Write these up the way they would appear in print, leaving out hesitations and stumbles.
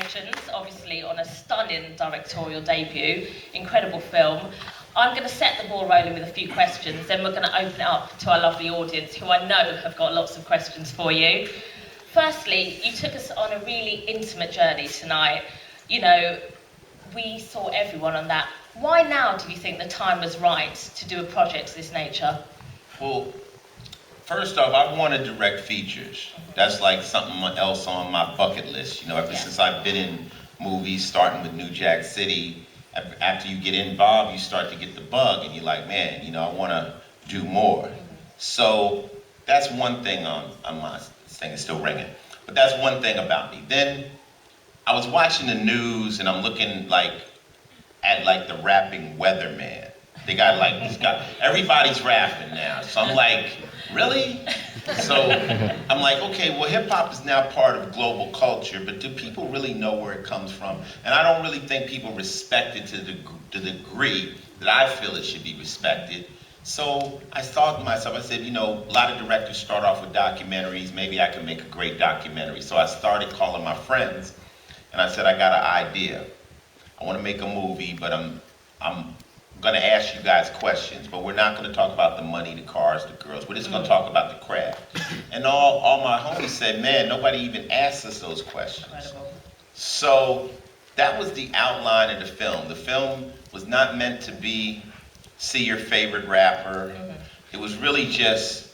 congratulations, obviously, on a stunning directorial debut. Incredible film. I'm going to set the ball rolling with a few questions, then we're going to open it up to our lovely audience, who I know have got lots of questions for you. Firstly, you took us on a really intimate journey tonight. You know, we saw everyone on that. Why now do you think the time was right to do a project of this nature? Well, first off, I want to direct features. That's like something else on my bucket list. You know, ever since I've been in movies, starting with New Jack City, after you get involved, you start to get the bug, and you're like, man, you know, I want to do more. So that's one thing on my thing is still ringing. But that's one thing about me. Then I was watching the news, and I'm looking at the rapping weatherman. They got this guy, everybody's rapping now. So I'm like, really? So I'm like, okay, well, hip hop is now part of global culture, but do people really know where it comes from? And I don't really think people respect it to the degree that I feel it should be respected. So I thought to myself, I said, you know, a lot of directors start off with documentaries. Maybe I can make a great documentary. So I started calling my friends, and I said, I got an idea. I want to make a movie, but I'm going to ask you guys questions, but we're not going to talk about the money, the cars, the girls. We're just going to talk about the craft. And all my homies said, man, nobody even asked us those questions. Incredible. So that was the outline of the film. The film was not meant to be see your favorite rapper. It was really just,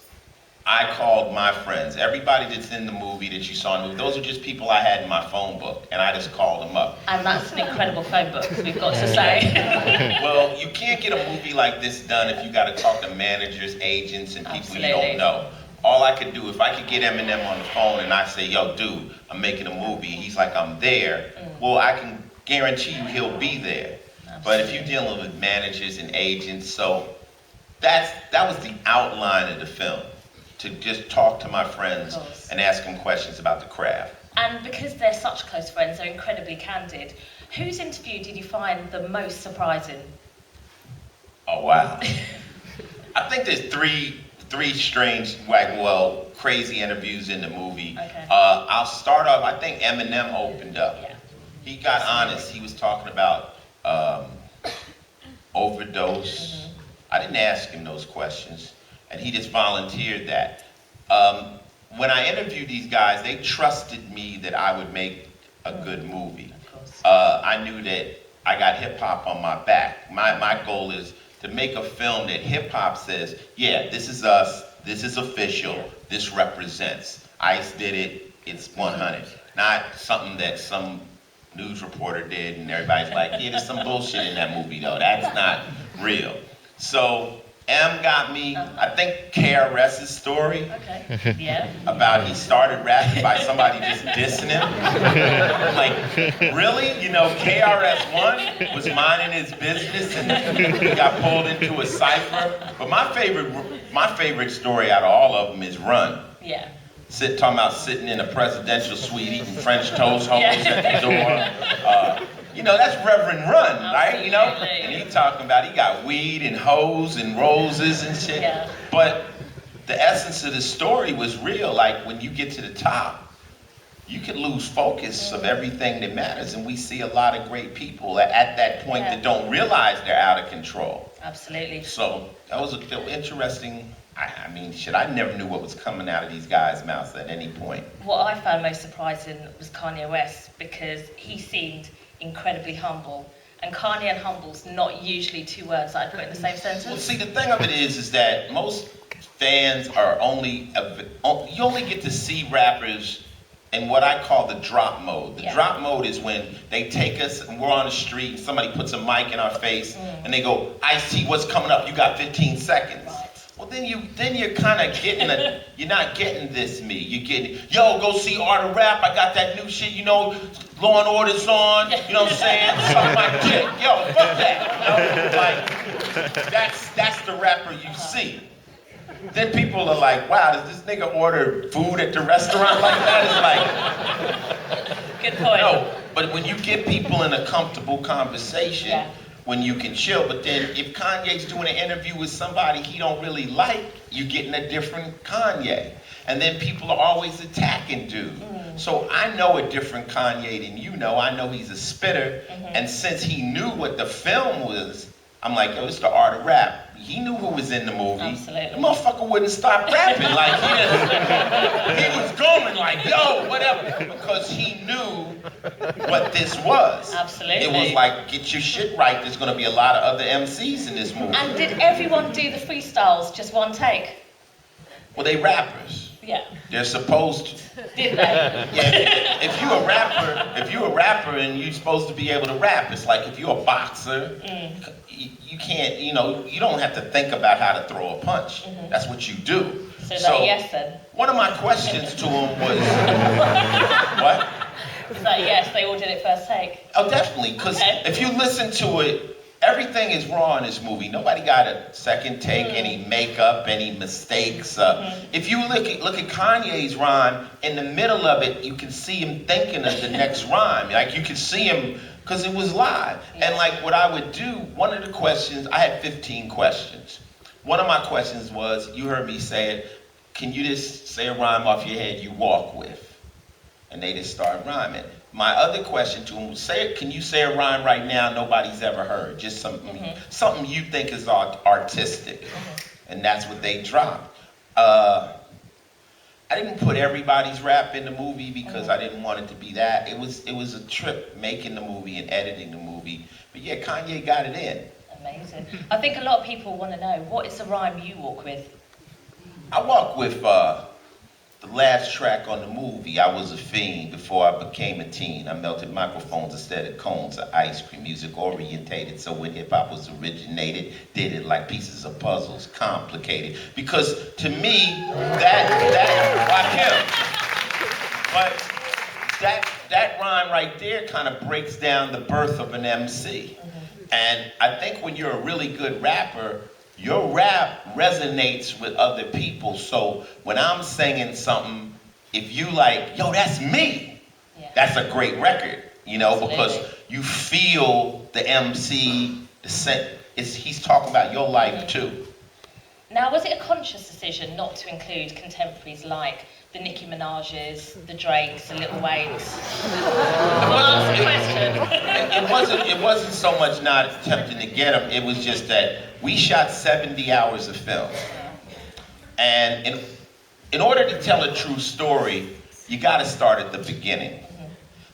I called my friends. Everybody that's in the movie that you saw in the movie, those are just people I had in my phone book, and I just called them up. And that's an incredible phone book, we've got to say. Well, you can't get a movie like this done if you got to talk to managers, agents, and people you don't know. All I could do, if I could get Eminem on the phone and I say, yo, dude, I'm making a movie, he's like, I'm there, well, I can guarantee you he'll be there. Absolutely. But if you're dealing with managers and agents, so that was the outline of the film. To just talk to my friends and ask them questions about the craft. And because they're such close friends, they're incredibly candid. Whose interview did you find the most surprising? Oh, wow. I think there's three strange, crazy interviews in the movie. Okay. I'll start off, I think Eminem opened up. Yeah. He got honest. He was talking about overdose. I didn't ask him those questions. And he just volunteered that. When I interviewed these guys, they trusted me that I would make a good movie. I knew that I got hip hop on my back. My goal is to make a film that hip hop says, yeah, this is us, this is official, this represents. Ice did it, it's 100. Not something that some news reporter did and everybody's like, yeah, there's some bullshit in that movie though, that's not real. So M got me, I think KRS's story about he started rapping by somebody just dissing him. Like, really? You know, KRS-One was minding his business and he got pulled into a cipher. But my favorite story out of all of them is Run. Yeah. Talking about sitting in a presidential suite eating French toast holes at the door. You know, that's Reverend Run, right? You know? And he talking about he got weed and hoes and roses and shit. Yeah. But the essence of the story was real. Like, when you get to the top, you can lose focus of everything that matters. And we see a lot of great people at that point that don't realize they're out of control. Absolutely. So that was interesting. I mean, shit, I never knew what was coming out of these guys' mouths at any point. What I found most surprising was Kanye West, because he seemed incredibly humble. And Kanye and humble's not usually two words that I put in the same sentence. Well, see, the thing of it is that most fans are you only get to see rappers in what I call the drop mode. The drop mode is when they take us and we're on the street and somebody puts a mic in our face and they go, Ice-T, what's coming up? You got 15 seconds. Right. Well, then you're kind of getting you're not getting this me. You're getting, yo, go see Art of Rap. I got that new shit, you know, Law and Order's on. You know what I'm saying? Suck my dick. Yo, fuck that. You know, like that's the rapper you see. Then people are like, wow, does this nigga order food at the restaurant like that? It's like, good point. No, but when you get people in a comfortable conversation. when you can chill. But then if Kanye's doing an interview with somebody he don't really like, you're getting a different Kanye. And then people are always attacking dude. So I know a different Kanye than you know. I know he's a spitter. And since he knew what the film was, I'm like, yo, it's the art of rap. He knew who was in the movie. Absolutely. The motherfucker wouldn't stop rapping. Like, he was going like, yo, whatever. Because he knew what this was. Absolutely. It was like, get your shit right. There's going to be a lot of other MCs in this movie. And did everyone do the freestyles just one take? Well, they rappers. Yeah. They're supposed to. Did they? Yeah. If you're a rapper and you're supposed to be able to rap, it's like if you're a boxer, you can't, you don't have to think about how to throw a punch. That's what you do. So is that a yes then? One of my questions to him was, what? Is that a yes, they all did it first take? Oh, definitely, because if you listen to it, everything is raw in this movie. Nobody got a second take, any makeup, any mistakes. If you look at Kanye's rhyme, in the middle of it, you can see him thinking of the next rhyme. Like, you can see him, because it was live. And like what I would do, one of the questions, I had 15 questions. One of my questions was, you heard me say it, can you just say a rhyme off your head you walk with? And they just start rhyming. My other question to him was, can you say a rhyme right now nobody's ever heard? Just something you think is artistic. And that's what they dropped. I didn't put everybody's rap in the movie because I didn't want it to be that. It was a trip making the movie and editing the movie. But yeah, Kanye got it in. Amazing. I think a lot of people want to know, what is the rhyme you walk with? I walk with the last track on the movie, I was a fiend before I became a teen. I melted microphones instead of cones of ice cream. Music orientated, so when hip hop was originated, did it like pieces of puzzles, complicated. Because to me, that rhyme right there kind of breaks down the birth of an MC. And I think when you're a really good rapper, your rap resonates with other people. So when I'm singing something, if you like, yo, that's me, that's a great record, because you feel the MC, he's talking about your life too. Now, was it a conscious decision not to include contemporaries like the Nicki Minaj's, the Drakes, the Lil Waynes? It wasn't so much not attempting to get them, it was just that we shot 70 hours of film. And in order to tell a true story, you gotta start at the beginning.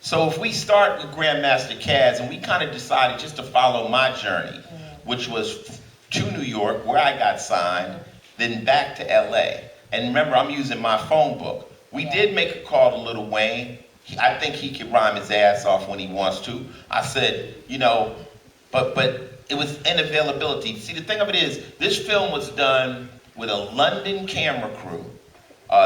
So if we start with Grandmaster Caz, and we kind of decided just to follow my journey, which was to New York, where I got signed, then back to LA. And remember, I'm using my phone book. We did make a call to Lil Wayne. I think he could rhyme his ass off when he wants to. I said, but it was inavailability. See, the thing of it is, this film was done with a London camera crew.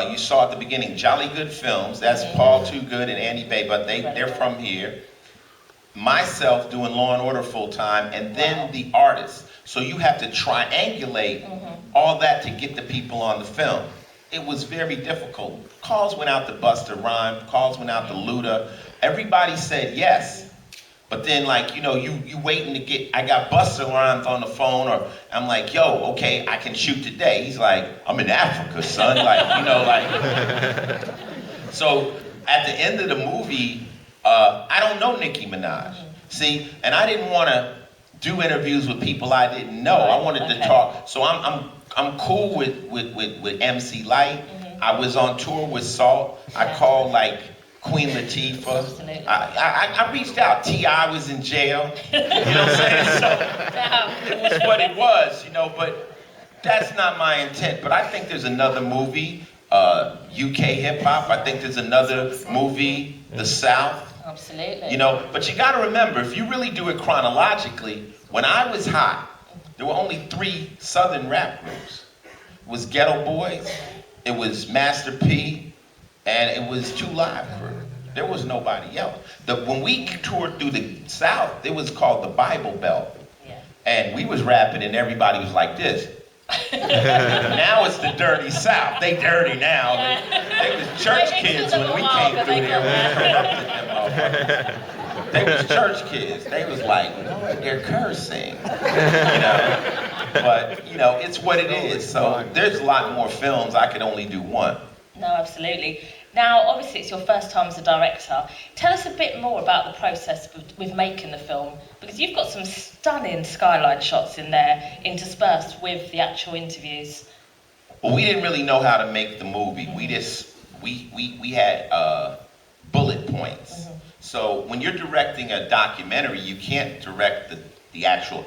You saw at the beginning, Jolly Good Films. That's Paul Too Good and Andy Bay, but they're from here. Myself doing Law and Order full time, and then the artists. So you have to triangulate all that to get the people on the film. It was very difficult. Calls went out to Busta Rhymes, calls went out to Luda. Everybody said yes. But then you waiting to get, I got Busta Rhymes on the phone, or I'm like, yo, okay, I can shoot today. He's like, I'm in Africa, son. So at the end of the movie, I don't know Nicki Minaj. See, and I didn't want to do interviews with people I didn't know. I wanted to talk. So I'm cool with MC Light. I was on tour with Salt. I called Queen Latifah. I reached out. T.I. was in jail. You know what I'm saying? So it was what it was, but that's not my intent. But I think there's another movie, UK hip hop. I think there's another movie, The South. Absolutely. But you got to remember, if you really do it chronologically, when I was hot, there were only 3 Southern rap groups. It was Ghetto Boys, it was Master P, and it was 2 Live Crew. There was nobody else. When we toured through the South, it was called the Bible Belt. Yeah. And we was rapping and everybody was like this. Now it's the dirty South. They dirty now. They was church kids when we came through there. We corrupted them all. They was church kids. They was like, Lord, they're cursing. But, it's what it is. So there's a lot more films. I could only do one. No, absolutely. Now, obviously, it's your first time as a director. Tell us a bit more about the process with making the film, because you've got some stunning skyline shots in there, interspersed with the actual interviews. Well, we didn't really know how to make the movie. We had bullet points. So when you're directing a documentary, you can't direct the actual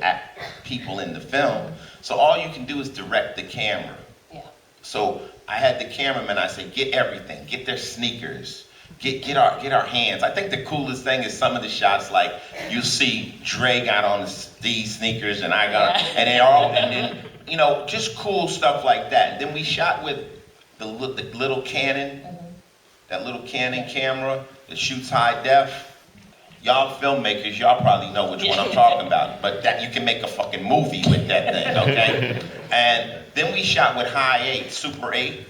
people in the film. So all you can do is direct the camera. Yeah. So I had the cameraman, I said, get everything, get their sneakers, get our hands. I think the coolest thing is some of the shots, like you see Dre got on these sneakers and I got, and then, just cool stuff like that. And then we shot with the little Canon, that little Canon camera that shoots high def. Y'all filmmakers, y'all probably know which one I'm talking about, but that you can make a fucking movie with that thing, okay? And then we shot with high 8, Super 8,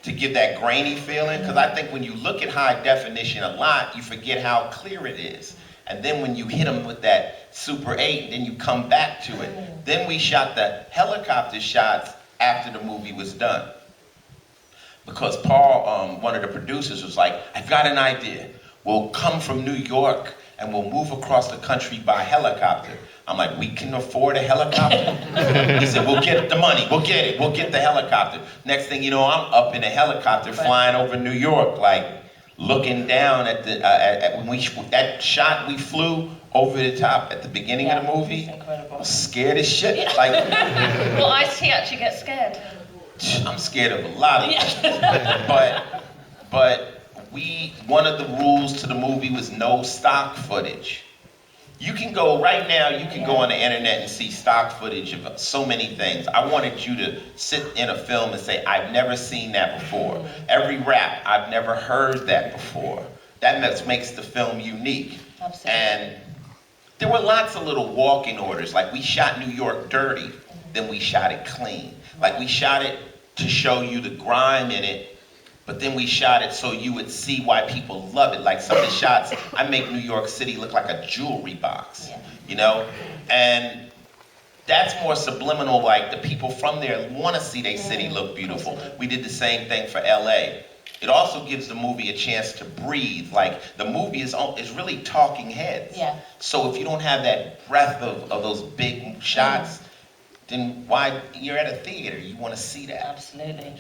to give that grainy feeling, because I think when you look at high definition a lot, you forget how clear it is. And then when you hit them with that Super 8, then you come back to it. Then we shot the helicopter shots after the movie was done. Because Paul, one of the producers, was like, I've got an idea. We'll come from New York and we'll move across the country by helicopter. I'm like, we can afford a helicopter? He said, we'll get the money, we'll get it, we'll get the helicopter. Next thing you know, I'm up in a helicopter flying over New York, like looking down at that shot we flew over the top at the beginning of the movie. Incredible. I was scared as shit. Like, well, Ice-T actually gets scared. I'm scared of a lot of things. But one of the rules to the movie was no stock footage. You can go, right now, you can go on the internet and see stock footage of so many things. I wanted you to sit in a film and say, I've never seen that before. Every rap, I've never heard that before. That makes the film unique. Absolutely. And there were lots of little walking orders. Like we shot New York dirty, then we shot it clean. Like we shot it to show you the grime in it, but then we shot it so you would see why people love it. Like some of the shots, I make New York City look like a jewelry box, And that's more subliminal, like the people from there want to see their city look beautiful. We did the same thing for LA. It also gives the movie a chance to breathe. Like the movie is really talking heads. Yeah. So if you don't have that breath of those big shots, then why, you're at a theater, you want to see that. Absolutely.